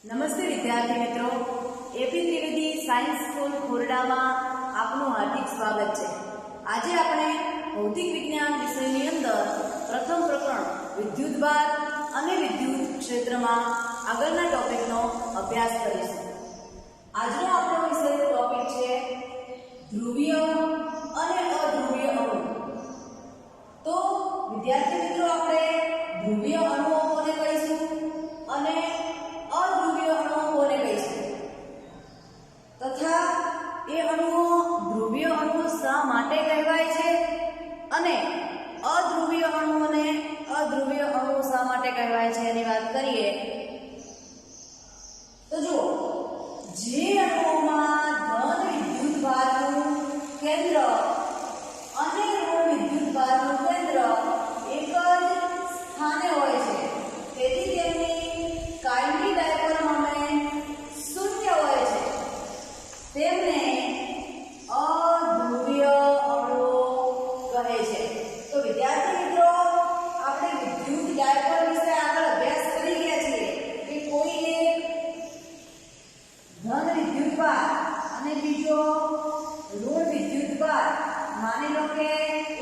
નમસ્તે વિદ્યાર્થી મિત્રો, એપી ત્રિવેદી સાયન્સ સ્કૂલ ખોરડામાં આપનું હાર્દિક સ્વાગત છે। આજે આપણે ભૌતિક વિજ્ઞાન વિષયની અંદર પ્રથમ પ્રકરણ વિદ્યુતભાર અને વિદ્યુત ક્ષેત્રમાં આગળના ટોપિકનો અભ્યાસ કરીશું। આજનો આપણો વિષયનો ટોપિક છે ધ્રુવીય અને અધ્રુવીય અણુ। તો વિદ્યાર્થી મિત્રો, આપણે ધ્રુવીય અણુઓ કોને કહીશું અને અધ્રુવીય અણુઓ કોને કહીશું તથા એ અણુઓ ધ્રુવીય અણુઓ શા માટે કહેવાય છે અને અધ્રુવીય અણુઓને અધ્રુવીય અણુઓ શા માટે કહેવાય છે એની વાત કરીએ તો જુઓ, જે અણુઓમાં ધન વિદ્યુતભારનું કેન્દ્ર અને ઋણ વિદ્યુતભારનું કેન્દ્ર એક જ સ્થાને હોય છે, તેથી તેમની કાયમી ડાયપોલ મોમેન્ટ શૂન્ય હોય છે, તેમને અધ્રુવીય અણુઓ કહે છે। તો વિદ્યાર્થી મિત્રો, આપણે વિદ્યુત ડાયપોલ વિશે આગળ અભ્યાસ કરી ગયા છીએ કે કોઈ એક ધન વિદ્યુતભાર અને બીજો ઋણ વિદ્યુતભાર, માની લો કે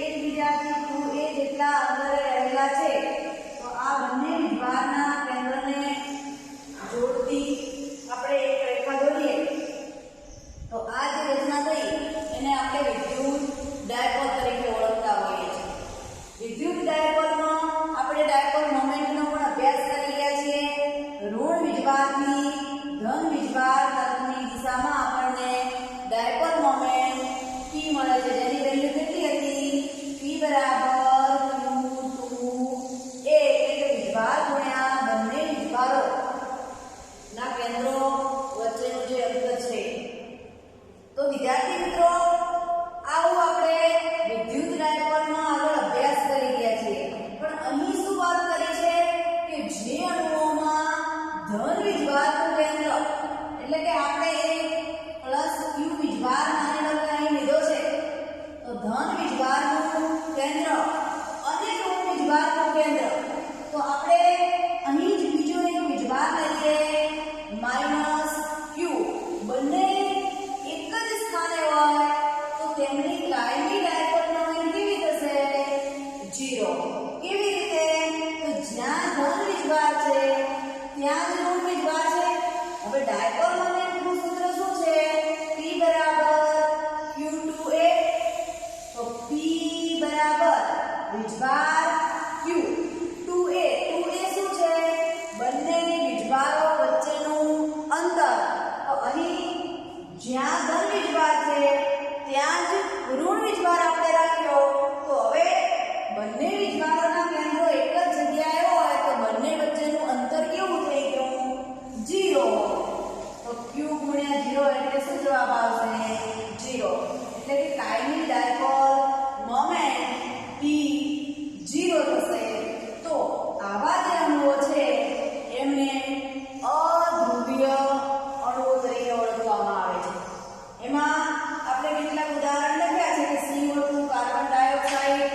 એકબીજાથી 2a જેટલા અંતરે રહેલા છે, તો આ બંને વિદ્યુતભારના કેન્દ્રને જોડતી આપણે એક રેખા દોરીએ તો આ જે રચના થઈ એને આપણે વિદ્યુત ડાયપોલ તરીકે ઓળખતા હોઈએ છીએ। વિદ્યુત ડાયપોલમાં આપણે ડાયપોલ મોમેન્ટનો પણ અભ્યાસ કરી ગયા છીએ। ઋણ વીજભારથી ધન વીજભાર તરફની દિશામાં આપણને ડાયપોલ મોમેન્ટ P મળે છે, જેની વેલ્યુ કેટલી હતી? P બરાબર Q2A, એટલે કે વીજભાર ગુણ્યા બંને વીજભારો ના કેન્દ્રો વચ્ચેનું જે અંતર છે। તો વિદ્યાર્થી મિત્રો, આવું આપણે વિદ્યુત ડાયપોલમાં આગળ અભ્યાસ કરી ગયા છીએ, પણ અહીં શું વાત કરી છે કે જે અણુઓમાં ધન વીજભારનું કેન્દ્ર, એટલે કે આપણે +Q વીજભાર માની લો કે અહીં લીધો છે, તો ધન વીજભારનું કેન્દ્ર અને ઋણ વીજભારનું કેન્દ્ર, તો આપણે અહીં જ બીજો એક વીજભાર લઈએ -Q, બંને એક જ સ્થાને હોય તો તેમની કાયમી ડાયપોલ મોમેન્ટ કેવી થશે? 0। કેવી રીતે? તો જ્યાં ધન વીજભાર છે ત્યાં જ ઋણ વીજભાર છે। હવે ડાયપોલ મોમેન્ટનું સૂત્ર શું છે? P બરાબર Q2A, તો P બરાબર વીજભાર Q 2A શું છે? બંને વીજભારો વચ્ચેનું અંતર। તો અહીં જ્યાં ધન વીજભાર છે ત્યાં જ ઋણ વીજભાર આપણે રાખ્યો, તો હવે બંને વીજભારોના કેન્દ્રો એક જ જગ્યાએ હોય તો બંને વચ્ચેનું અંતર કેવું થઈ ગયું? 0। તો Q ગુણ્યા 0 એટલે શું જવાબ આવશે? 0। એટલે કે કાયમી ડાયપોલ મોમેન્ટ P 0 થશે। તો આવા જે અણુઓ છે એમને અધ્રુવીય અણુઓ તરીકે ઓળખવામાં આવે છે। એમાં આપણે કેટલાક ઉદાહરણ લખ્યા છે કે CO2 carbon dioxide,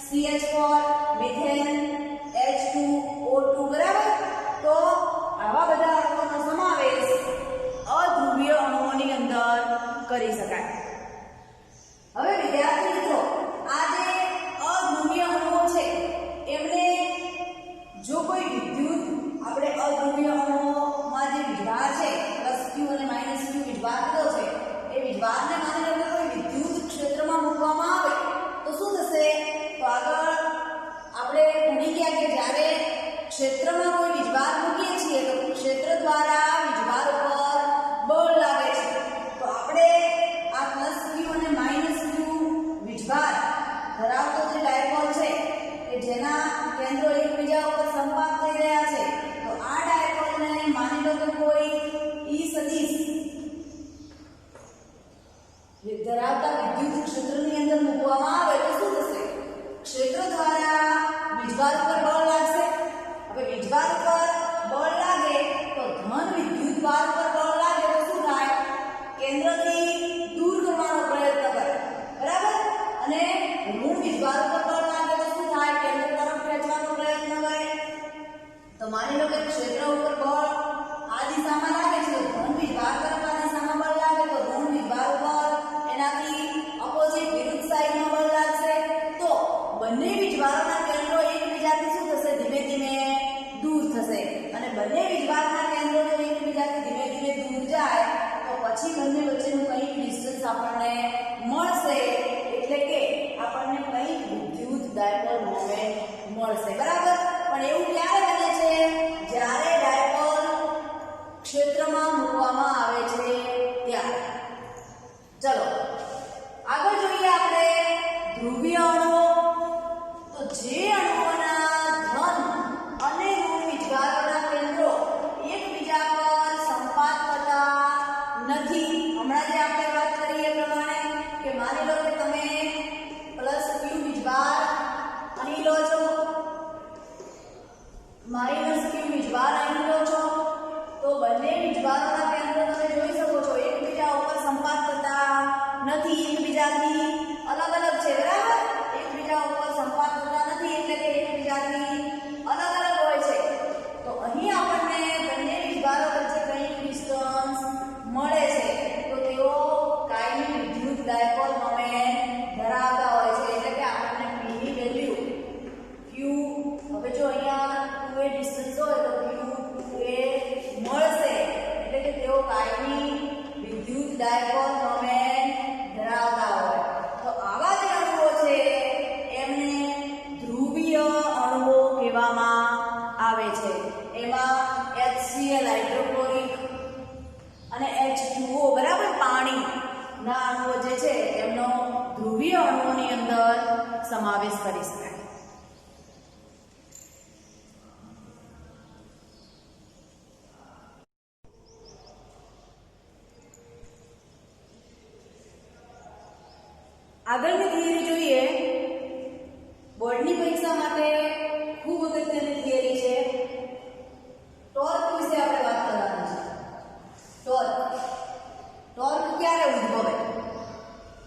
CH4 methane, H2O2, બરાબર। તો આવા બધા અણુઓનો સમાવેશ અધ્રુવીય અણુઓની અંદર કરી શકાય। હવે વિદ્યાર્થી મિત્રો, આ જે અધ્રુવીય અણુઓ છે એમને જો કોઈ વિદ્યુત, આપણે અધ્રુવીય અણુઓમાં જે વીજભાર છે +Q અને -Q વીજભાર કીધો છે, એ વીજભારને માની લો કે કોઈ વિદ્યુત ક્ષેત્રમાં મૂકવામાં આવે તો શું થશે? તો આગળ આપણે ભણી ગયા કે જ્યારે ક્ષેત્રમાં કોઈ વીજભાર મૂકીએ છીએ તો ક્ષેત્ર દ્વારા વીજભાર ઉપર બળ લાગે છે, તો આપણે આ +Q અને -Q વીજભાર ધરાવતો જે ડાયપોલ છે કે જેના કેન્દ્રો એકબીજા ઉપર સંપાત થઈ રહ્યા છે, તો આ ડાયપોલને માની લો કે કોઈ E સદિશ ધરાવતા વિદ્યુત ક્ષેત્રની અંદર મૂકવામાં આવે તો શું થશે? ક્ષેત્ર દ્વારા વીજભાર ઉપર બળ લાગશે। હવે વીજભાર ઉપર બળ લાગે તો ધન વિદ્યુતભાર ઉપર બળ લાગે તો શું થાય? કેન્દ્રથી દૂર કરવાનો પ્રયત્ન કરે, બરાબર। અને ઋણ વીજભાર ઉપર બળ લાગે તો શું થાય? કેન્દ્ર તરફ ખેંચવાનો પ્રયત્ન કરે। તો માની લો કે ક્ષેત્ર ઉપર બળ આ બંને વીજભારોના કેન્દ્રો એકબીજાથી શું થશે? ધીમે ધીમે દૂર થશે. અને બંને વીજભારના કેન્દ્રો જો એકબીજાથી ધીમે ધીમે દૂર જાય તો પછી બંને વચ્ચેનું કંઈક ડિસ્ટન્સ આપણને મળશે, એટલે કે આપણને કંઈક વિદ્યુત ડાયપોલ મોમેન્ટ મળશે. બરાબર? પણ એવું ક્યારે બને છે? જ્યારે ડાયપોલ ક્ષેત્રમાં મૂકવામાં આવે છે ત્યારે. ચલો આગળ જોઈએ આપણે ધ્રુવીય અણુઓ. તો જે અણુઓના ધન અને ઋણ વીજભારોના કેન્દ્રો એકબીજા પર સંપાત કરતા નથી. હમણાં જે આપણે વાત કરી એ પ્રમાણે કે માની લો કે તમે પ્લસ ક્યુ વીજભાર અહીં લો છો, માઇનસ ક્યુ વીજભાર અહીં લો છો, તો બંને વીજભારોના કેન્દ્રો તમે જોઈ શકો છો એકબીજા ઉપર સંપાત કરતા નથી, એકબીજાથી અલગ અલગ છે. બરાબર? એકબીજા ઉપર સંપાત કરતા નથી એટલે કે એકબીજાથી અલગ અલગ હોય છે. તો અહીં આપણને બંને વીજભારો વચ્ચે કંઈક ડિસ્ટન્સ મળે છે, તો તેઓ કાયમી વિદ્યુત ડાયપોલ મોમેન્ટ ધરાવતા હોય છે. એટલે કે આપણને p ની વેલ્યુ q, હવે જો અહીંયા 2a ડિસ્ટન્સ હોય તો q2a મળશે, એટલે કે તેઓ કાયમી વિદ્યુત ડાયપોલ મોમેન્ટ ધરાવતા હોય. તો આવા જે અણુઓ છે એમને ધ્રુવીય અણુઓ કહેવામાં આવે છે. એમાં HCl હાઇડ્રોક્લોરિક અને H2O બરાબર પાણીના અણુઓ જે છે એમનો ધ્રુવીય અણુઓની અંદર સમાવેશ કરી શકાય. આગળની થિયરી જોઈએ. બોર્ડની પરીક્ષા માટે ખૂબ અગત્યની થિયરી છે. ટોર્ક વિશે આપણે વાત કરવાની છે. ટોર્ક ક્યારે ઉદ્ભવે?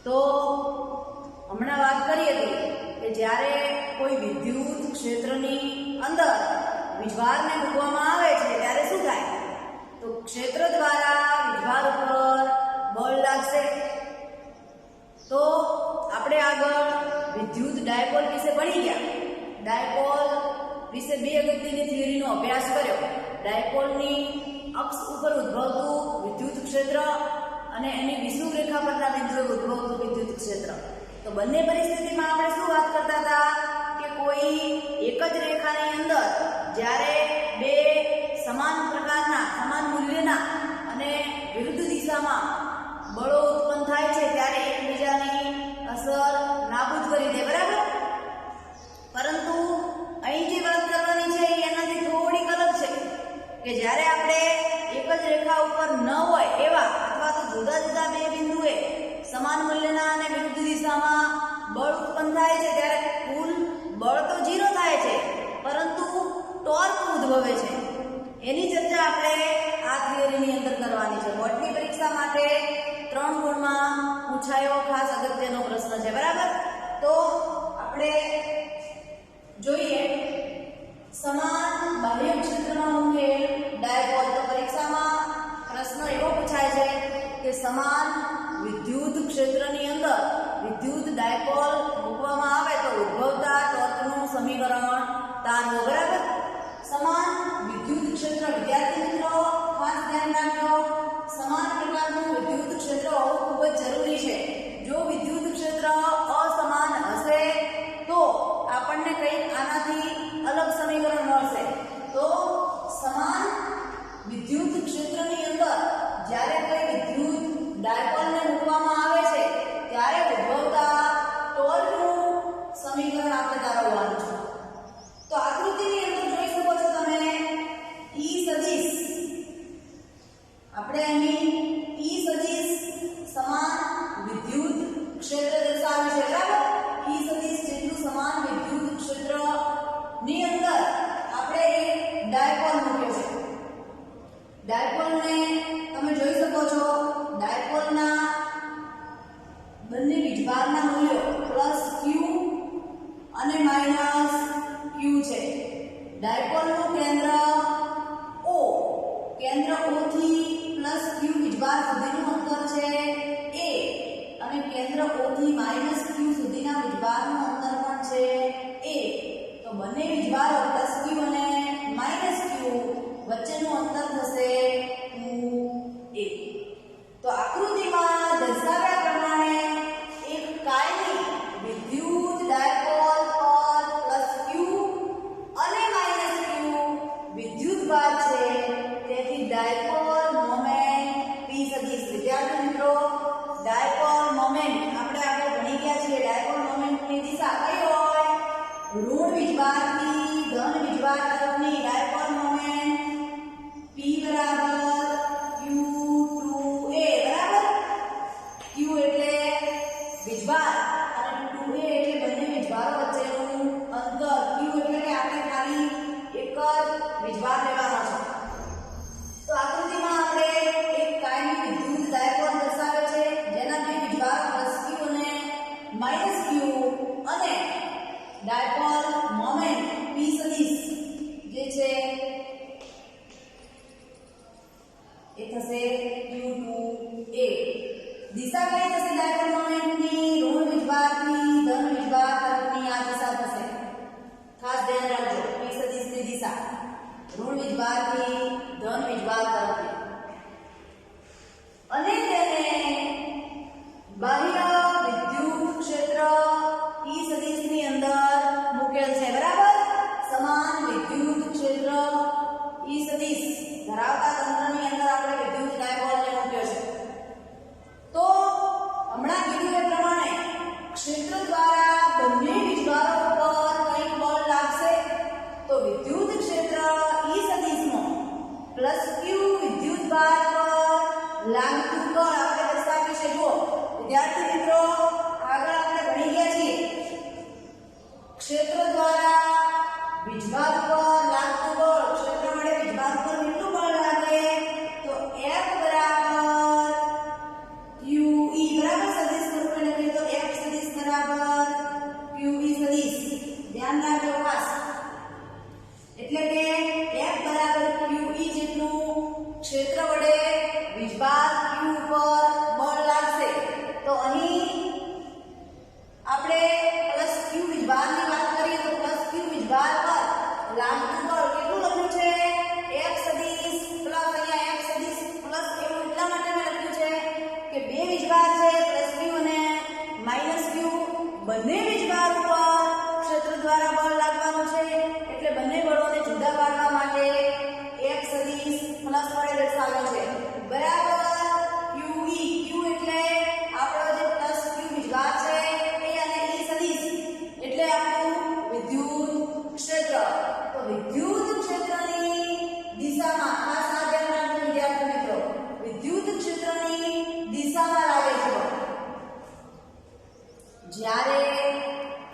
તો હમણાં વાત કરી હતી કે જ્યારે કોઈ વિદ્યુત ક્ષેત્રની અંદર વીજભારને મૂકવામાં આવે છે ત્યારે શું થાય? તો ક્ષેત્ર દ્વારા વીજભાર ઉપર બળ લાગશે. તો આપણે આગળ વિદ્યુત ડાયપોલ વિશે ભણી ગયા. ડાયપોલ વિશે બે અગત્યની થિયરીનો અભ્યાસ કર્યો. ડાયપોલની અક્ષ ઉપર ઉદ્ભવતું વિદ્યુત ક્ષેત્ર અને એની વિષુવવૃત્ત રેખા પરના બિંદુએ ઉદ્ભવતું વિદ્યુત ક્ષેત્ર. તો બંને પરિસ્થિતિમાં આપણે શું વાત કરતા હતા કે કોઈ એક જ રેખાની અંદર જ્યારે બે સમાન પ્રકારના, સમાન મૂલ્યના અને વિરુદ્ધ દિશામાં બળો ઉત્પન્ન થાય છે ત્યારે એકબીજાની અસર નાબૂદ કરી દે. બરાબર? પરંતુ અહીં જે વાત કરવાની છે એનાથી થોડીક અલગ છે કે જ્યારે આપણે એક જ રેખા ઉપર ન હોય એવા અથવા તો જુદા જુદા બે બિંદુએ સમાન મૂલ્યના અને વિરુદ્ધ દિશામાં બળ ઉત્પન્ન થાય છે ત્યારે કુલ બળ તો 0 થાય છે, પરંતુ ટોર્ક ઉદ્ભવે છે. એની ચર્ચા આપણે આ થિયરીની અંદર કરવાની છે. બોર્ડની પરીક્ષા માટે 3 ગુણમાં પૂછાયો ખાસ અગત્યનો પ્રશ્ન છે. બરાબર? તો આપણે જોઈએ સમાન બાહ્ય ક્ષેત્રમાં મૂકેલ ડાયપોલ. તો પરીક્ષામાં પ્રશ્ન એવો પૂછાય છે કે સમાન વિદ્યુત ક્ષેત્રની અંદર વિદ્યુત ડાયપોલ મૂકવામાં આવે તો ઉદ્ભવતા ટોર્કનું સમીકરણ તારવો. બરાબર? સમાન વિદ્યુત ક્ષેત્ર, વિદ્યાર્થી મિત્રો ખાસ ધ્યાન રાખજો, સમાન પ્રકારનું વિદ્યુત ક્ષેત્ર હોવું ખૂબ જ જરૂરી છે. જો વિદ્યુત ક્ષેત્ર અસમાન હશે તો આપણને કંઈક આનાથી અલગ સમીકરણ મળશે. તો સમાન વિદ્યુત ક્ષેત્રની અંદર જ્યારે કોઈ વિદ્યુત ડાયપોલને મૂકવામાં આવે છે ત્યારે ઉદ્ભવતા ટોર્કનું સમીકરણ આપણે તારવવાનું છે. તો આકૃતિની અંદર જોઈ શકો છો તમે E સદિશ. આપણે અહીં E સદિશ સમાન વિદ્યુત ક્ષેત્ર દર્શાવે છે. બરાબર? E સદિશ જેટલું સમાન વિદ્યુત ક્ષેત્રની અંદર આપણે એક ડાયપોલ મૂક્યો છે. ડાયપોલને તમે જોઈ શકો છો. ડાયપોલના બંને વીજભારના મૂલ્યો +q અને -q છે. ડાયપોલનું કેન્દ્ર O, કેન્દ્ર O થી +q વીજભાર સુધીનું અંતર છે a, અને કેન્દ્ર O થી -q સુધીના વીજભારનું અંતર પણ છે બંને વીજભારો પ્લસ ક્યુ અને માઇનસ ક્યુ વચ્ચેનું અંતર થશે 2a. તો આકૃતિમાં દર્શાવ્યા પ્રમાણે એક કાયમી વિદ્યુત ડાયપોલ પર પ્લસ ક્યુ અને માઇનસ ક્યુ વિદ્યુતભાર છે. તેથી ડાયપોલ મોમેન્ટ p સદિશ. વિદ્યાર્થી મિત્રો, ડાયપોલ મોમેન્ટ આપણે આગળ ભણી ગયા છીએ. ડાયપોલ મોમેન્ટની દિશા કઈ હોય? ઋણ વીજભારથી ધન વીજભાર તરફની ડાયપોલ મોમેન્ટ p બરાબર q2a બરાબર. q એટલે વીજભાર અને 2a એટલે બંને વીજભારો વચ્ચેનું અંતર. q એટલે કે આપણે ખાલી એક જ વીજભાર લેવાનો છે. તો આકૃતિમાં આપણે એક કાયમી વિદ્યુત ડાયપોલ દર્શાવે છે જેના બે વીજભાર પ્લસ q અને માઇનસ q અને ડાયપોલ મોમેન્ટ p સદિશ જે છે એ થશે q2a. દિશા કઈ થશે ડાયપોલ મોમેન્ટની? ઋણ વીજભારથી ધન વીજભાર તરફની આ દિશા થશે. ખાસ ધ્યાન રાખજો, p સદિશની દિશા ઋણ વીજભારથી ધન વીજભાર તરફની. અને તેને બાહ્ય વિદ્યુત ક્ષેત્ર E સદિશની અંદર મૂકેલ છે બરાબર. સમાન વિદ્યુત ક્ષેત્ર E સદિશ ધરાવતા તંત્રની અંદર આપણે વિદ્યુત ડાયપોલને મૂક્યો છે. તો હમણાં કીધું એ પ્રમાણે ક્ષેત્ર દ્વારા બંને વીજભારો પર કંઈક બળ લાગશે. તો વિદ્યુત ક્ષેત્ર E સદિશનો પ્લસ q વિદ્યુતભાર પર લાગતું બળ આપણે દર્શાવી છે. જુઓ વિદ્યાર્થી મિત્રો, આગળ આપણે ભણી ગયા છીએ ક્ષેત્ર દ્વારા વીજભાર પર લાગતું બળ. ક્ષેત્ર માટે વીજભાર પર કેટલું બળ લાગે? તો F બરાબર QE બરાબર. સદિશ સ્વરૂપે લખીએ તો F સદિશ બરાબર QE સદિશ. ધ્યાન રાખજો ખાસ. એટલે કે F બરાબર QE જેટલું ક્ષેત્ર વડે વીજભાર Q પર બળ લાગશે. તો અહીં આપણે પ્લસ q વીજભારની વાત કરીએ તો પ્લસ q વીજભાર પર લાગતું બળ કેટલું લખ્યું છે? F સદિશ પ્લસ અહીંયા F સદિશ પ્લસ એવું એટલા માટે મેં લખ્યું છે કે બે વીજભાર છે પ્લસ q અને માઇનસ q. બંને વીજભાર ઉપર ક્ષેત્ર દ્વારા બળ લાગવાનું છે. એટલે બંને બળોને જુદા પાડવા માટે F સદિશ પ્લસ વડે દર્શાવ્યો છે બરાબર. QE q એટલે આપણો જે પ્લસ q વીજભાર છે એ અને E સદિશ એટલે આપણું વિદ્યુત ક્ષેત્ર. તો વિદ્યુત ક્ષેત્રની દિશામાં ખાસ આ ધ્યાન રાખજો વિદ્યાર્થી મિત્રો, વિદ્યુત ક્ષેત્રની દિશામાં લાગે છે. જ્યારે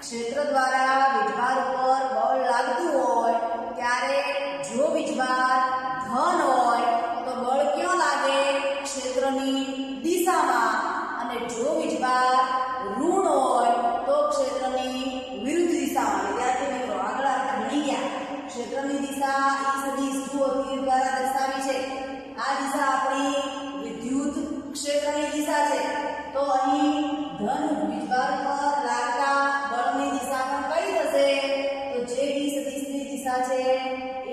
ક્ષેત્ર દ્વારા વીજભાર ઉપર બળ લાગતું હોય ત્યારે જો વીજભાર ધન હોય તો બળ ક્યાં લાગે? ક્ષેત્રની દિશામાં. અને જો વીજભાર ઋણ હોય તો ક્ષેત્રની વિરુદ્ધ દિશામાં. વિદ્યાર્થી મિત્રો, આગળ આપણે ભણી ગયા ક્ષેત્રની દિશા E સદિશ જુઓ તીર દ્વારા દર્શાવી છે. આ દિશા આપણી વિદ્યુત ક્ષેત્રની દિશા છે. તો અહીં ધન વીજભાર પર લાગતા બળની દિશા પણ કઈ થશે? તો જે E સદિશની દિશા છે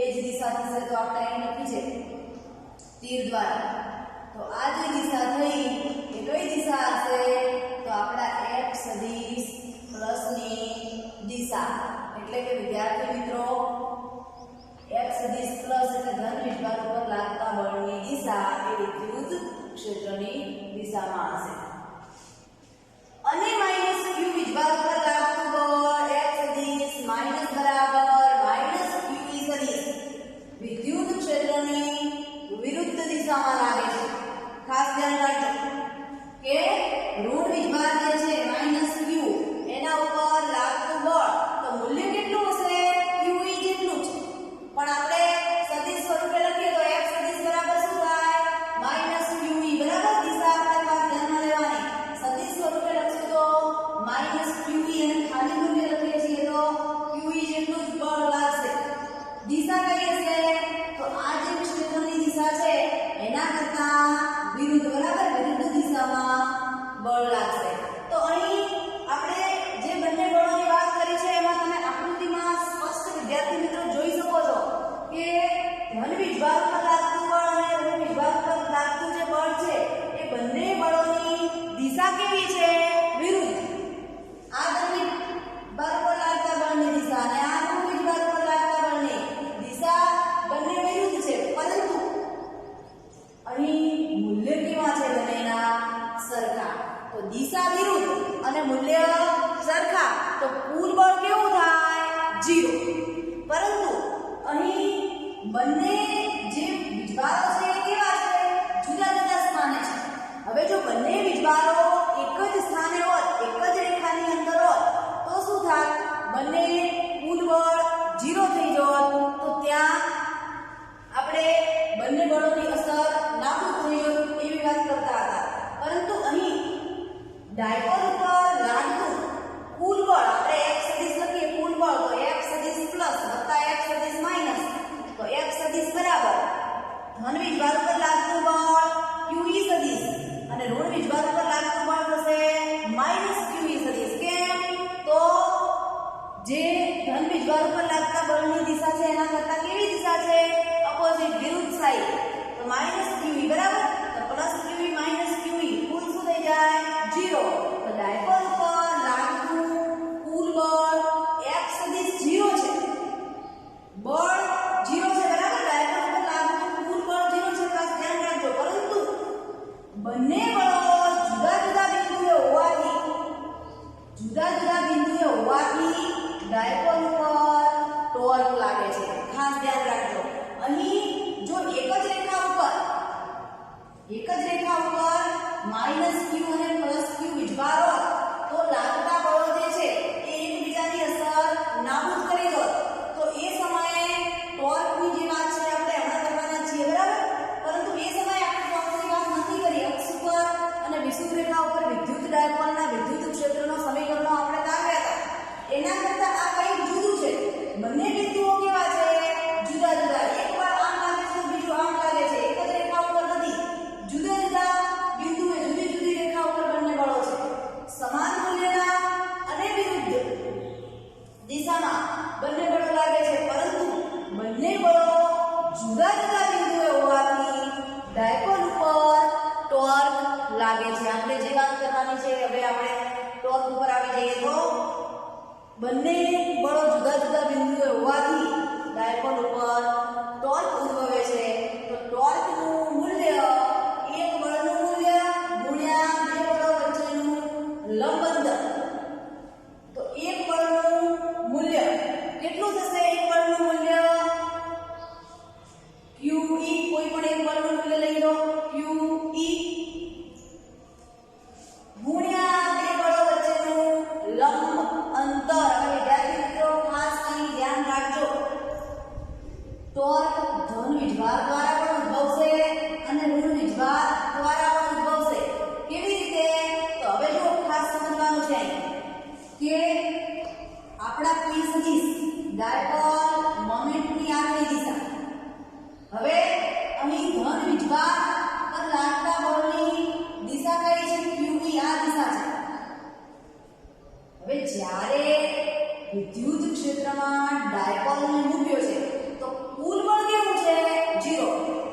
એ જ દિશા થશે. તો આપણે અહીં લખી છે તીર દ્વારા. તો આ જે દિશા થઈ એ કઈ દિશા હશે? તો આપણા F સદિશ પ્લસની દિશા. એટલે કે વિદ્યાર્થી મિત્રો, F સદિશ પ્લસ એટલે ધન વીજભાર પર લાગતા બળની દિશા એ વિદ્યુત ક્ષેત્રની દિશામાં હશે. અને માઇનસ q વીજભાર પર લાગતું બળ F સદિશ માઇનસ બરાબર માઇનસ QE સદિશ વિદ્યુત ક્ષેત્રની વિરુદ્ધ દિશામાં લાગે છે. ખાસ ધ્યાન રાખજો કે ઋણ વીજભાર જે છે માઇનસ q એના ઉપર લાગતું બળ તો મૂલ્ય કેટલું હશે? QE જેટલું છે. પણ આપણે સદિશ સ્વરૂપે લખીએ તો F સદિશ બરાબર શું થાય? માઇનસ QE બરાબર. દિશા આપણે ખાસ ધ્યાનમાં 0. પરંતુ અહીં બંને જે વીજભારો છે એ કેવા છે? જુદા જુદા સ્થાને છે. હવે જો બંને વીજભારો એક જ સ્થાને હોત, એક જ રેખાની અંદર હોત, તો શું થાત? બંને કુલ બળ 0 થઈ જોત. તો ત્યાં આપણે બંને બળોની અસર નાબૂદ થઈ જોત એવી વાત કરતા હતા. પરંતુ અહીં ડાયપોલ ઉપર લાગતું કુલ બળ આપણે F સદિશ લખીએ, કુલ બળ તો F સદિશ પ્લસ વત્તા F સદિશ માઈનસ, તો F સદિશ બરાબર ધન વીજભાર ઉપર લાગતું બળ QE સદિશ અને ઋણ વીજભાર ઉપર લાગતું બળ થશે માઈનસ QE સદિશ. કેમ? તો જે ધન વીજભાર ઉપર લાગતા બળની દિશા છે એના કરતા કેવી દિશા છે? ઓપોઝિટ, વિરુદ્ધ સાઈડ. તો માઈનસ QE બરાબર, તો પ્લસ QE માઈનસ QE કુલ શું થઈ જાય? 0. તો ડાયપોલ ઉપર લાગતું કુલ બળ F સદિશ 0 છે. બળ 0 છે બરાબર, ડાયપોલ ઉપર લાગતું કુલ બળ 0 છે, ખાસ ધ્યાન રાખજો. પરંતુ બંને બળો જુદા જુદા બિંદુએ હોવાથી ડાયપોલ ઉપર ટોર્ક લાગે છે. ખાસ ધ્યાન રાખજો. અહીં જો એક જ રેખા ઉપર માઈનસ Q અને પ્લસ Q વીજભાર હોય તો લાગતા બળો જે છે એ એકબીજાની અસર નાબૂદ કરી દો. તો એ સમયે ટોર્કની જે વાત છે આપણે હમણાં કરવાના છીએ બરાબર. પરંતુ એ સમયે આપણે ટોર્કની વાત નથી કરી. અક્ષ ઉપર અને વિષુવવૃત્ત રેખા ઉપર વિદ્યુત ડાયપોલના વિદ્યુત ક્ષેત્રનો સમીકરણો આપણે તારવ્યા હતા. એના કરતા આ કંઈક જુદું છે. બંને બિંદુઓ કેવા છે? જુદા જુદા. એકવાર આમ લાગે છે, બીજું આમ લાગે છે. એક જ રેખા ઉપર નથી, જુદા જુદા બિંદુએ જુદી જુદી રેખા ઉપર બંને બળો છે. સમાન મૂલ્યના અને વિરુદ્ધ દિશામાં બંને બળો લાગે છે. પરંતુ બંને બળો જુદા જુદા બિંદુએ હોવાથી ડાયપોલ ઉપર ટોર્ક લાગે છે. આપણે જે વાત કરવાની છે હવે આપણે ટોર્ક ઉપર આવી જઈએ તો બંને બળો જુદા જુદા બિંદુએ હોવાથી ડાયપોલ ઉપર ટોર્ક ઉદ્ભવે છે. તો ટોર્કનું મૂલ્ય એક બળનું મૂલ્ય ગુણ્યા બે બળો વચ્ચેનું લંબ અંતર. તો એક બળનું મૂલ્ય કેટલું થશે? એક બળનું મૂલ્ય QE, કોઈ પણ એક બળનું મૂલ્ય લઈ લો, QE ગુણ્યા બે બળો વચ્ચેનું લંબ અંતર. હવે વિદ્યાર્થી મિત્રો ખાસ અહીં ધ્યાન રાખજો. ટોર્ક ધન વીજભાર દ્વારા પણ ઉદ્ભવશે અને ઋણ વીજભાર દ્વારા પણ ઉદ્ભવશે. કેવી રીતે? તો હવે જો ખાસ સમજવાનું છે કે આપણા P સદિશ ડાયપોલ મોમેન્ટની આગલી દિશા. હવે અહીં ધન વીજભાર પર લાગતા બળની દિશા કઈ છે? QE, આ દિશા છે. હવે જ્યારે વિદ્યુત ક્ષેત્રમાં ડાયપોલને મૂક્યો છે તો કુલ બળ કેવું છે? 0.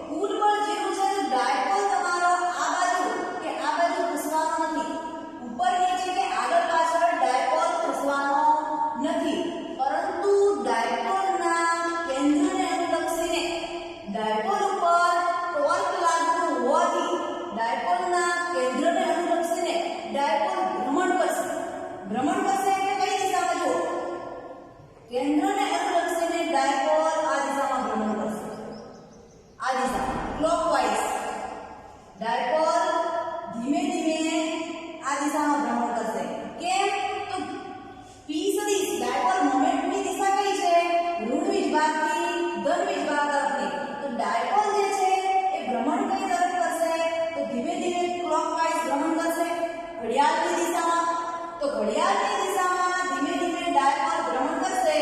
કુલ બળ 0 છે તો ડાયપોલ તમારો આ બાજુ કે આ બાજુ ખસવાનો નથી. ઉપર નીચે કે આગળ પાછળ ડાયપોલ ખસવાનો નથી. પરંતુ ડાયપોલના કેન્દ્રને અનુલક્ષીને ડાયપોલ ઉપર ટોર્ક લાગતું હોવાથી ડાયપોલના કેન્દ્રને અનુલક્ષીને ડાયપોલ ભ્રમણ કરશે. ભ્રમણ કરશે એટલે કઈ દિશામાં? જો કેન્દ્રને અનુલક્ષીને ડાયપોલ આ દિશામાં ભ્રમણ કરશે. આ દિશામાં ક્લોકવાઇઝ ડાયપોલ ધીમે ધીમે આ દિશામાં ભ્રમણ કરશે. કેમ? તો P સદિશ ડાયપોલ મોમેન્ટની દિશા કઈ છે? ઋણ વીજભારથી ધન વીજભાર તરફની. તો ડાયપોલ જે છે એ ભ્રમણ કઈ તરફ કરશે? તો ધીમે ધીમે ક્લોકવાઇઝ ભ્રમણ કરશે ઘડિયાળની દિશામાં. તો ઘડિયાળની દિશામાં ધીમે ધીમે ડાયપોલ ભ્રમણ કરશે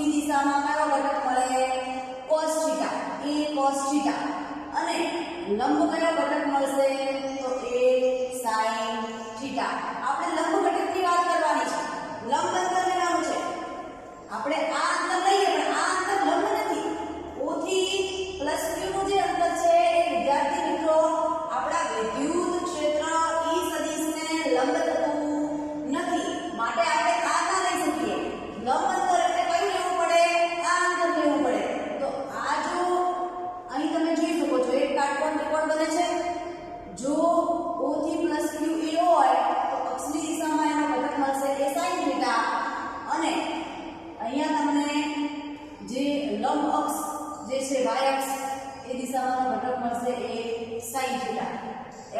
અક્ષની દિશામાં કયો ઘટક મળે cos થીટા એ cos થીટા અને લંબ કયો ઘટક મળશે તો એ sin થીટા આપણે લંબ ઘટકની વાત કરવાની છે લંબ અંતર લેવાનું છે આપણે આ અંતર લઈએ પણ આ અંતર લંબ નથી O થી પ્લસ Q નું જે અંતર છે એ વિદ્યાર્થી મિત્રો આપણા વિદ્યુત ક્ષેત્ર E સદિશને લંબ થતું નથી માટે આપણે આ ના લઈ શકીએ લંબ અંતર એટલે કયું લેવું પડે આ અંતર લેવું પડે તો આ જો અહીં તમે જોઈ શકો છો એક કાટકોણ ત્રિકોણ બને છે જો O થી પ્લસ Q એ હોય તો અક્ષની દિશામાં એનો ઘટક મળશે એ sin થીટા અને અહીંયા તમને જે લંબ અક્ષ જે છે y અક્ષ એ દિશામાં ઘટક મળશે એ sin થીટા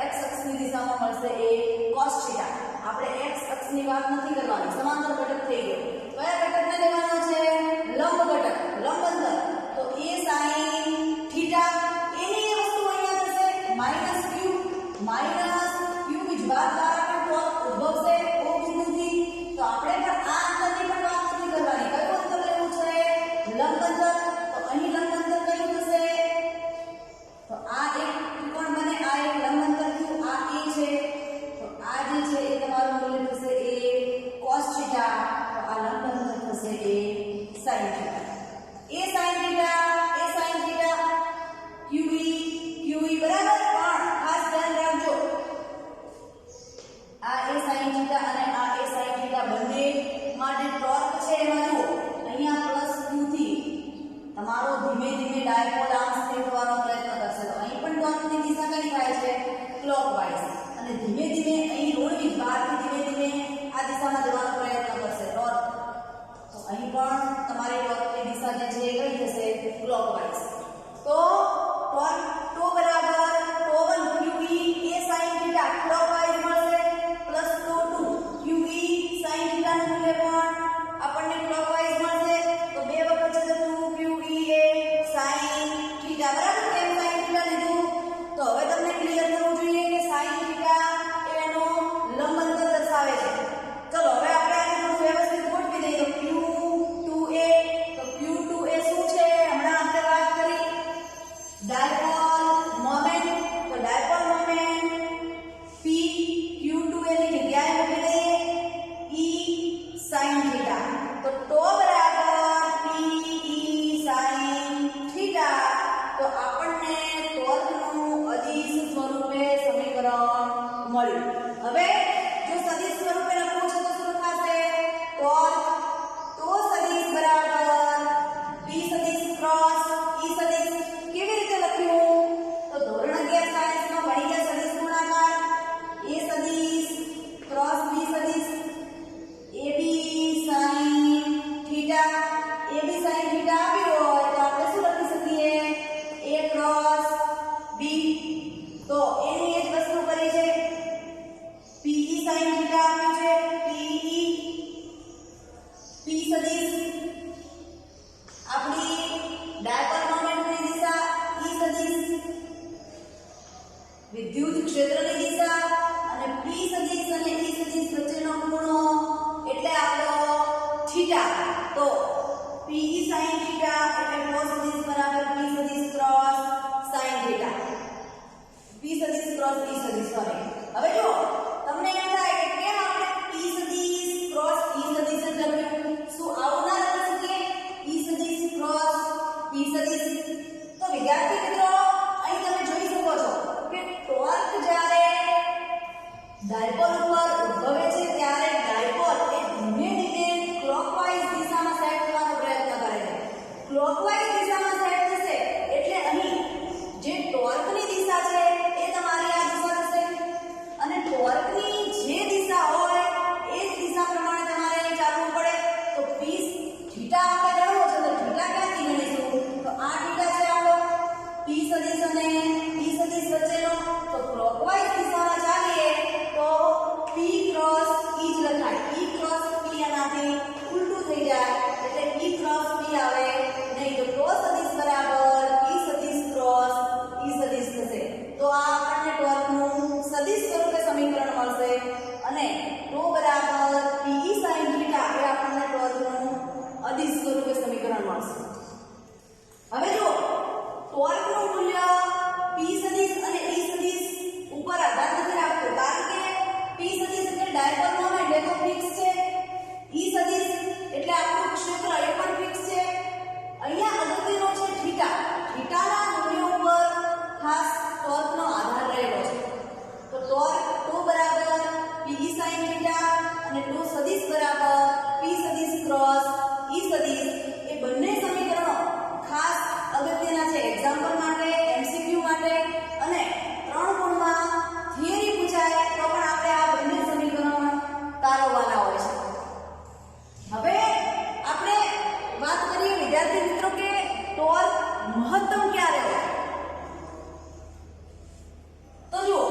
x અક્ષની દિશામાં મળશે એ cos થીટા આપણે x અક્ષની વાત નથી કરવાની સમાંતર ઘટક થઈ ગયો કયા ઘટકને લેવાનો છે લંબ ઘટક લંબ અંતર તો એ sin થીટા એની એ વસ્તુ અહીંયા થશે -q વીજભાર દ્વારા પણ ટોર્ક ઉદ્ભવશે O બિંદુથી તો આપણે પણ આ અંતરની પણ વાત નથી કરવાની કયું અંતર લેવું છે લંબ અંતર તો અહીં લંબ અંતર કયું થશે તો આ એક ત્રિકોણ બને આ એક લંબ અંતર થયું આ a છે તો આ જે છે એ તમારું મૂલ્ય થશે એ cos થીટા તો આ લંબ અંતર થશે એ sin થીટા એ sin થીટા QE બરાબર પણ ખાસ ધ્યાન રાખજો આ a sin થીટા અને આ a sin થીટા બંને માટે ટોર્ક છે એમાં જુઓ અહીંયા પ્લસ q થી તમારો ધીમે ધીમે ડાયપોલ આમ સ્થિર થવાનો પ્રયત્ન કરશે તો અહીં પણ ટોર્કની દિશા કઈ થાય છે ક્લોકવાઇઝ અને ધીમે ધીમે અહીં ઋણ વિભાગથી ધીમે ધીમે આ દિશામાં જવાનો પ્રયત્ન કરશે ટોર્ક તો અહીં પણ તમારી ટોર્કની દિશા જે છે એ કઈ થશે ક્લોકવાઇઝ તો ટોર્ક ટો બરાબર ટો 1 QE a sin theta clockwise મળશે પ્લસ ટો 2 QE sin થીટા નું મૂલ્ય પણ આપણને ક્લોકવાઇઝ મળશે તો બે વખત છે તો 2 QE a sin થીટા બરાબર કેમ sin થીટા લીધું તો હવે તમને ક્લિયર થવું જોઈએ કે sin થીટા એનો લંબ અંતર દર્શાવે છે ચલો હવે આપણે આને થોડું વ્યવસ્થિત ગોઠવી દઈએ તો Q2a શું છે હમણાં આપણે વાત કરી ડાયપોલ મોમેન્ટ તો ડાયપોલ મોમેન્ટ P Q2a ની જગ્યાએ મૂકી દઈએ E sin થીટા તો ટો બરાબર P E sin થીટા તો આપણને ટોર્કનું અદિશ સ્વરૂપે સમીકરણ મળ્યું હવે જો સદિશ સ્વરૂપે લખવું છે તો શું થશે ટોર્ક ટો સદિશ બરાબર P સદિશ ક્રોસ E સદિશ કેવી રીતે લખ્યું તો ધોરણ 11 સાયન્સમાં ભણી ગયા સદિશ ગુણાકાર A સદિશ ક્રોસ B સદિશ AB sin theta AB sin theta આપ્યું હોય તો આપણે શું લખી શકીએ A ક્રોસ B તો એની એ જ વસ્તુ કરી છે PE sin થીટા આપ્યું છે P સદિશ આપણી ડાયપોલ મોમેન્ટની દિશા E સદિશ વિદ્યુત ક્ષેત્રની દિશા અને P સદિશ અને E સદિશ વચ્ચેનો ખૂણો એટલે આપણો થીટા તો PE sin થીટા એટલે ટો સદિશ બરાબર P સદિશ ક્રોસ sin થીટા P સદિશ ક્રોસ E સદિશ સોરી હવે જો તમને એમ થાય કે કેમ આપણે P સદિશ ક્રોસ E સદિશ જ લખ્યું શું આવું ના લખી શકીએ E સદિશ ક્રોસ P સદિશ તો વિદ્યાર્થી મિત્રો અહીં તમે જોઈ શકો છો કે ટોર્ક જ્યારે ડાયપોલ ઉપર ઉદ્ભવે છે ત્યારે ડાયપોલ એ ધીમે ધીમે ક્લોકવાઇઝ દિશામાં સેટ થવાનો પ્રયત્ન કરે છે ક્લોકવાઇઝ દિશામાં સેટ થશે એટલે અહીં જે ટોર્કની દિશા છે એ તમારી આ દિશા થશે અને ટોર્કની જે દિશા હોય એ જ દિશા પ્રમાણે તમારે અહીં ચાલવું પડે તો P થીટા આપણે ગણવો છે તો થીટા ક્યાંથી ગણીશું તો આ થીટા છે આપણો P સદિશ અને E સદિશ વચ્ચેનો તો ક્લોકવાઇઝ દિશામાં ચાલીએ તો P ક્રોસ E જ લખાય E ક્રોસ P આનાથી ઉલટું થઈ જાય એટલે E ક્રોસ P આવે નહીં તો મળશે. હવે જુઓ ટોર્કનું મૂલ્ય p સદિશ અને e સદિશ ઉપર આધાર નથી રાખતો, કારણ કે p સદિશ એટલે ડાયપોલ મોમેન્ટ એ તો ફિક્સ છે, e સદિશ એટલે આપણું ક્ષેત્ર એ પણ ફિક્સ છે. અહીંયા અગત્યનો છે થીટા. થીટાના મૂલ્ય ઉપર ખાસ ટોર્કનો આધાર રહેલો છે. તો ટોર્ક ટો બરાબર p sin થીટા અને ટો સદિશ બરાબર p સદિશ ક્રોસ e સદિશ. એ બંને સમીકરણો ખાસ અગત્યના છે એક્ઝામ્પલ માટે, એમસીક્યુ માટે અને 3 ગુણમાં થિયરી પૂછાય તો પણ આપણે આ બંને સમીકરણો તારવવાના હોય છે. હવે આપણે વાત કરીએ વિદ્યાર્થી મિત્રો કે ટોર્ક મહત્તમ ક્યારે હોય. તો જુઓ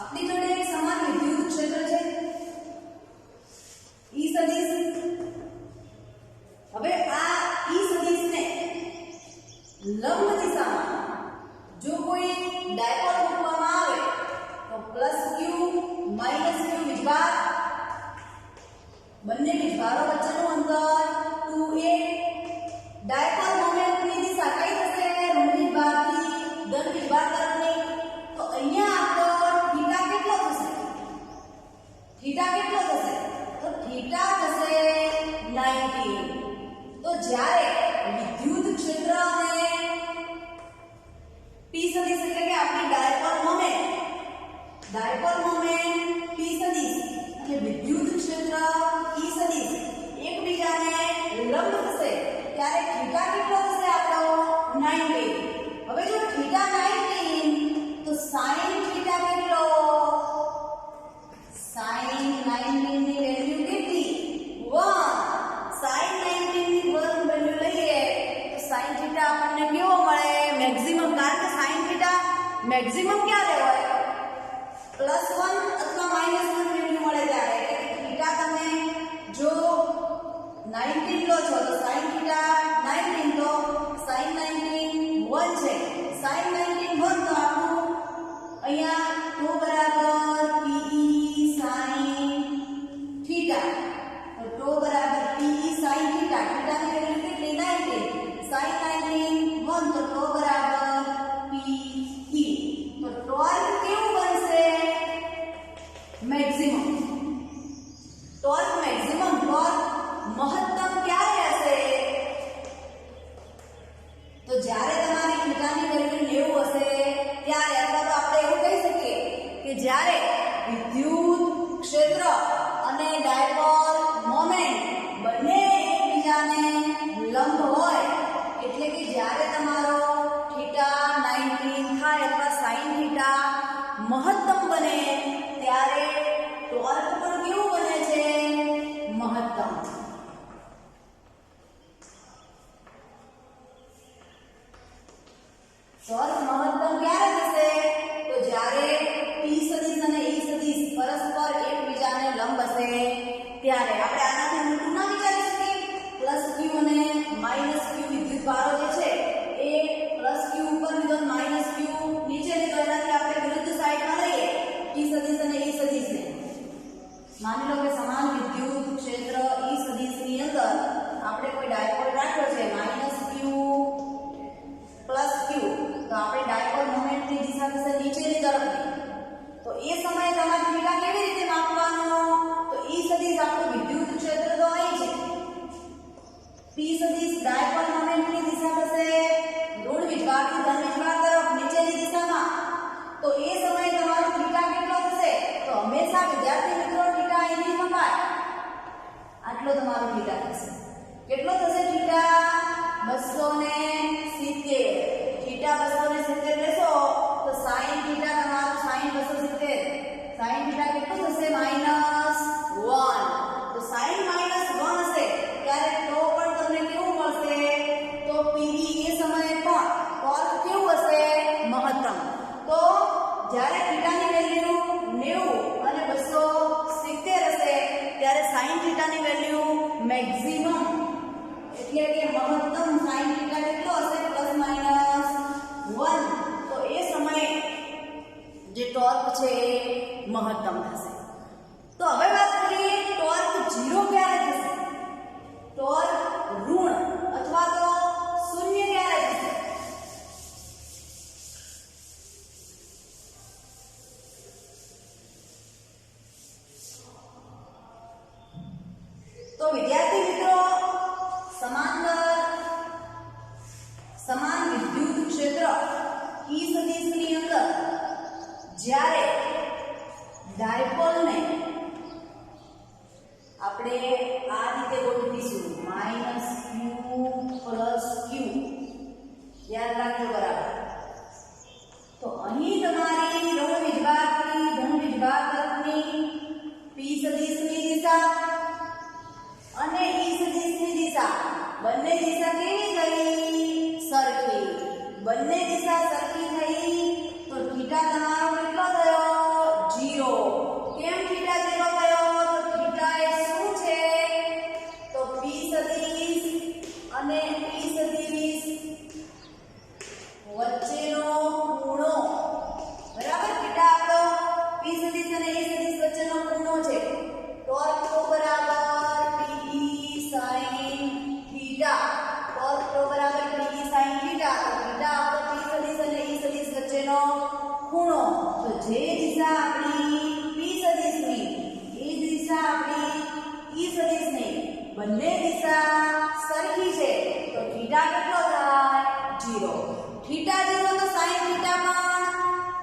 આપણી જોડે એક સમાન વિદ્યુત ક્ષેત્ર છે E સદિશ. હવે આ E સદિશને લંબ દિશામાં જો કોઈ ડાયપોલ મૂકવામાં આવે તો +q -q વીજભાર, બંને વીજભારો વચ્ચેનું અંતર 2a. ડાયપોલ મોમેન્ટની દિશા કઈ થશે? ઋણ વીજભારથી ધન વીજભાર તરફની. તો અહીંયા આપણો થીટા કેટલો થશે? થીટા કેટલો થશે? તો થીટા થશે 90. તો જ્યારે વિદ્યુત ક્ષેત્ર અને p સદિશ એટલે કે આપણી ડાયપોલ મોમેન્ટ p સદિશ અને વિદ્યુત ક્ષેત્ર e સદિશ એકબીજાને લંબ થશે ત્યારે થીટા કેટલો થશે આપણો? 90. હવે જો થીટા 90 તો sin થીટા કેટલો? sin 90 ની વેલ્યુ કેટલી? 1. sin 90 ની 1 વેલ્યુ લઈએ તો sin થીટા આપણને કેવો મળે? મેક્સિમમ. કારણ કે sin થીટા મેક્સિમમ ક્યારે હોય? +1 અથવા -1 વેલ્યુ મળે ત્યારે. એટલે કે થીટા તમે જો 19 લો છો તો sin થીટા 19 તો sin 19 1 છે. sin 19 1 તો આપણું અહીંયા તો બરાબર pe sin થીટા. તો ટો બરાબર pe sin થીટા. થીટાની વેલ્યુ કેટલી? 90. sin 19 1 તો ટો બરાબર pe. તો ટોર્ક કેવું બનશે? મેક્સિમમ. ટોર્ક મેક્સિમમ, ટોર્ક મહત્તમ ક્યારે હશે? તો જ્યારે તમારી થીટાની વેલ્યુ 90 હશે ત્યારે. અથવા તો આપણે એવું કહી શકીએ કે જ્યારે વિદ્યુત ક્ષેત્ર અને ડાયપોલ મોમેન્ટ બંને એકબીજાને લંબ હોય, એટલે કે જ્યારે તમારો થીટા 90 થાય અથવા sin થીટા મહત્તમ બને ત્યારે ટોર્ક પણ કેવું બને છે? મહત્તમ. ટોર્ક મહત્તમ ક્યારે થશે? તો જ્યારે p સદિશ અને e સદિશ પરસ્પર એકબીજાને લંબ હશે ત્યારે. આપણે આનાથી ઊંધું ના વિચારી શકીએ. +q અને -q વિદ્યુતભારો જે છે એ +q ઉપર લીધો, -q નીચે લીધો, એનાથી આપણે વિરુદ્ધ સાઈડમાં લઈએ p સદિશ અને e સદિશને. માની લો કે સમાન વિદ્યુત ક્ષેત્ર e સદિશની અંદર આપણે કોઈ ડાયપોલ રાખ્યો છે -q +q. તો આપણે ડાયપોલ મોમેન્ટની દિશા થશે નીચેની તરફની. તો એ સમયે તમારે થીટા કેવી રીતે માપવાનો? તો e સદિશ આપણું વિદ્યુત ક્ષેત્ર તો અહીં છે, p સદિશ ડાયપોલ મોમેન્ટની દિશા થશે ઋણ વીજભારથી ધન વીજભાર તરફ નીચેની દિશામાં. તો એ સમયે તમારો થીટા કેટલો થશે? તો હંમેશા વિદ્યાર્થી મિત્રો થીટા અહીંથી મપાય. આટલો તમારો થીટા થશે. કેટલો થશે થીટા? 270. થીટા 270 લેશો તો sin થીટા તમારું sin 270. sin થીટા કેટલું થશે? -1. તો sin -1 હશે ત્યારે તો પણ તમને કેવું મળશે? તો pe એ સમયે પણ ટોર્ક કેવું હશે? મહત્તમ. તો જ્યારે થીટાની વેલ્યુ 90 અને 270 હશે ત્યારે sin થીટાની વેલ્યુ મેક્સિમમ 1 તો એ સમયે જે ટોર્ક છે એ મહત્તમ થશે. તો હવે વાત કરીએ ટોર્ક 0 ક્યારે થશે? ટોર્ક ઋણ અથવા તો શૂન્ય ક્યારે થશે? તો વિદ્યાર્થી મિત્રો, સમાન વિદ્યુત ક્ષેત્ર E સદિશની અંદર જ્યારે ડાયપોલને આપણે આ રીતે ગોઠવીશું -q + q, યાદ રાખજો બરાબર. તો અહીં તમારી ઋણ વિજભાગની ધન વિજભાગ તરફની P સદિશની દિશા અને E સદિશની દિશા બંને દિશા કેવી થઈ? સરખી. બંને દિશા સરખી થઈ તો થીટા તમારો કેટલો થયો? 0. કેમ થીટા 0 થયો? તો થીટા એ શું છે? તો P સદિશ અને E સદિશ વચ્ચેનો ખૂણો, બરાબર? થીટા આપણો P સદિશ અને E સદિશ વચ્ચેનો ખૂણો છે. ટોર્ક તો બરાબર TE sin થીટા. ટોર્ક તો બરાબર TE sin થીટા. તો થીટા આપણો P સદિશ અને E સદિશ વચ્ચેનો ખૂણો. તો જે દિશા આપણી P સદિશની એ દિશા આપણી E સદિશની બંને દિશા સરખી છે તો થીટા કેટલો થાય? 0. થીટા 0 તો sin થીટા પણ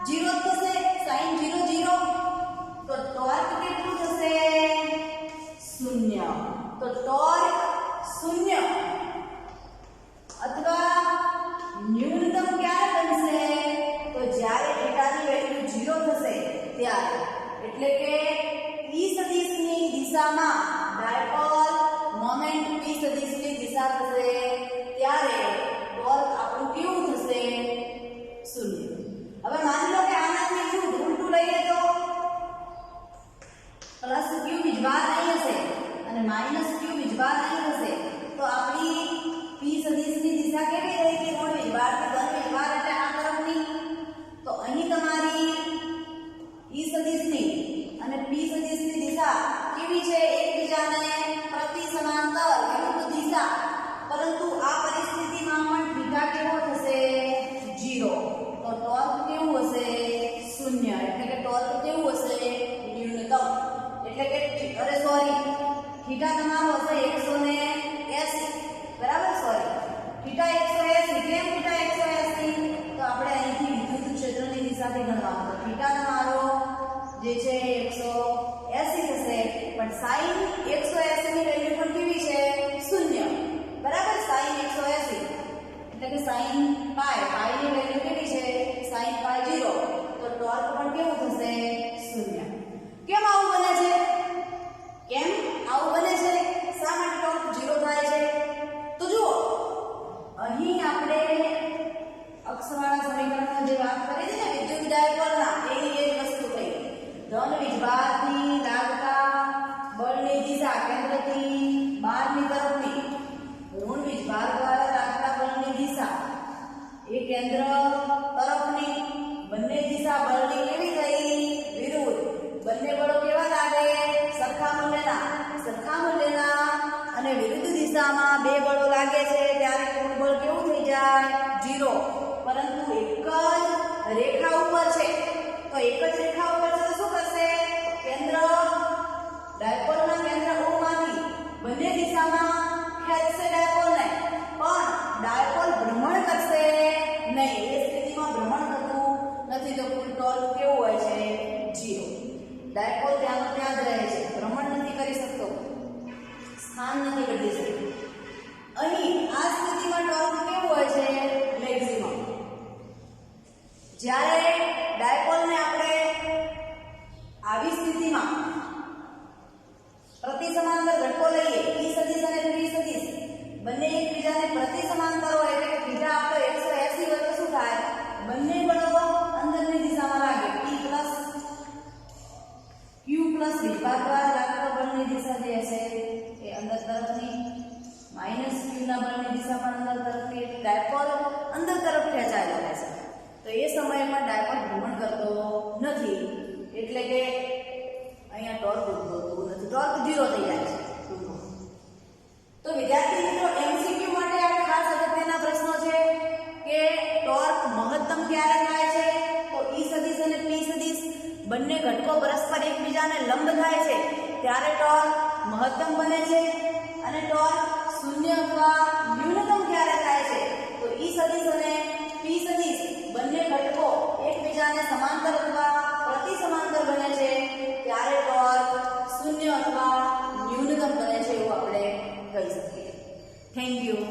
0 થશે. sin 0 0 તો ટોર્ક કેટલું થશે? 0. તો ટોર્ક 0 અથવા ન્યૂનતમ ક્યારે બનશે? તો જ્યારે થીટાની વેલ્યુ 0 થશે ત્યારે. એટલે કે E સદિશની દિશામાં ડાયપોલ મોમેન્ટ P સદિશની દિશા થશે ત્યારે ટોર્ક આપણું કેવું થશે? 0. હવે માની લો કે આનાથી વિરુદ્ધ ઉલટું લઈએ તો +q વિજભાર અહીં હશે અને -q વિજભાર અહીં હશે તો આપણી P સદિશની દિશા કેવી રહેશે? ઋણ વિજભારથી ધન વિજભાર એટલે આ તરફની. તો અહીં તમારી E સદિશની અને P સદિશની દિશા કેવી છે? એકબીજાને પ્રતિ સમાંતર વિરુદ્ધ દિશા. પરંતુ આ પરિસ્થિતિમાં પણ થીટા કેવો થશે? 0. તો ટોર્ક કેવું હશે? 0. એટલે કે ટોર્ક કેવું હશે? ન્યૂનતમ. એટલે કે થીટા તમારો હશે 180, બરાબર? થીટા 180. કેમ થીટા 180? તો આપણે અહીંથી વિદ્યુત ક્ષેત્રની દિશાથી ગણવાનું. તો થીટા તમારો જે છે 180 થશે પણ sin 180 ની વેલ્યુ પણ કેવી છે? 0, બરાબર? sin 180 એટલે કે sin pi ની વેલ્યુ કેવી છે? sin pi 0. તો ટોર્ક પણ કેવું થશે? 0. કેમ આવું બને છે? કેમ આવું બને છે? શા માટે ટોર્ક 0 થાય છે? તો જુઓ, અહીં આપણે અક્ષવાળા સમીકરણમાં જે વાત કરી છે ને વિદ્યુત ડાયપોલના, એની એ જ વસ્તુ થઈ. ધન વિજભારથી લાગતા બળની દિશા કેન્દ્રથી બહારની તરફની, ઋણ વિજભાર દ્વારા લાગતા બળની દિશા એ કેન્દ્ર તરફની. બંને દિશા બળની કેવી થઈ? વિરુદ્ધ. બંને બળો કેવા લાગે? સરખા મૂલ્યના અને વિરુદ્ધ દિશામાં બે બળો લાગે છે ત્યારે કુલ બળ કેવું થઈ જાય? 0. પરંતુ એક જ રેખા ઉપર છે તો એક જ રેખા ઉપર છે તો શું કરશે? કેન્દ્ર ડાયપોલના કેન્દ્ર O માંથી બંને દિશામાં ખેંચશે ડાયપોલને, પણ ડાયપોલ ભ્રમણ કરશે નહીં. એ સ્થિતિમાં ભ્રમણ થતું નથી તો કુલ ટોર્ક કેવું હોય છે? 0. ડાયપોલ ત્યાં જ રહે છે, ભ્રમણ નથી કરી શકતો, સ્થાન નથી બદલી શકતો. અહીં આ સ્થિતિમાં ટોર્ક કેવું હોય છે? મેક્સિમમ. જ્યારે ડાયપોલને આપણે આવી સ્થિતિમાં પ્રતિ સમાંતર ઘટકો લઈએ, E સદિશ અને P સદિશ બંને એકબીજાને પ્રતિ સમાંતર હોય એટલે કે થીટા આપણો 180 હોય તો શું થાય? બંને બળો અંદરની દિશામાં લાગે. Q પ્લસ વિજભાર દ્વારા લાગતા બળની દિશા જે હશે એ અંદર તરફની, -q ના બળની દિશા પણ અંદર તરફની. ડાયપોલ અંદર તરફ ખેંચાયેલો રહેશે. તો એ સમયમાં ડાયપોલ ભ્રમણ કરતો નથી, એટલે કે અહીંયા ટોર્ક ઉદ્ભવતું નથી, ટોર્ક 0 થઈ જાય છે. તો વિદ્યાર્થી મિત્રો એમસીક્યુ માટે આ ખાસ અગત્યના પ્રશ્નો છે કે ટોર્ક મહત્તમ ક્યારે થાય છે? તો E સદિશ અને P સદિશ બંને ઘટકો પરસ્પર એકબીજાને લંબ થાય છે ત્યારે ટોર્ક મહત્તમ બને છે. અને ટોર્ક શૂન્ય અથવા ન્યૂનતમ ક્યારે થાય છે? તો E સદિશ અને P સદિશ બંને ઘટકો એકબીજાને સમાંતર અથવા પ્રતિ સમાંતર બને છે ત્યારે ટોર્ક શૂન્ય અથવા ન્યૂનતમ બને છે એવું આપણે કહી શકીએ. Thank you.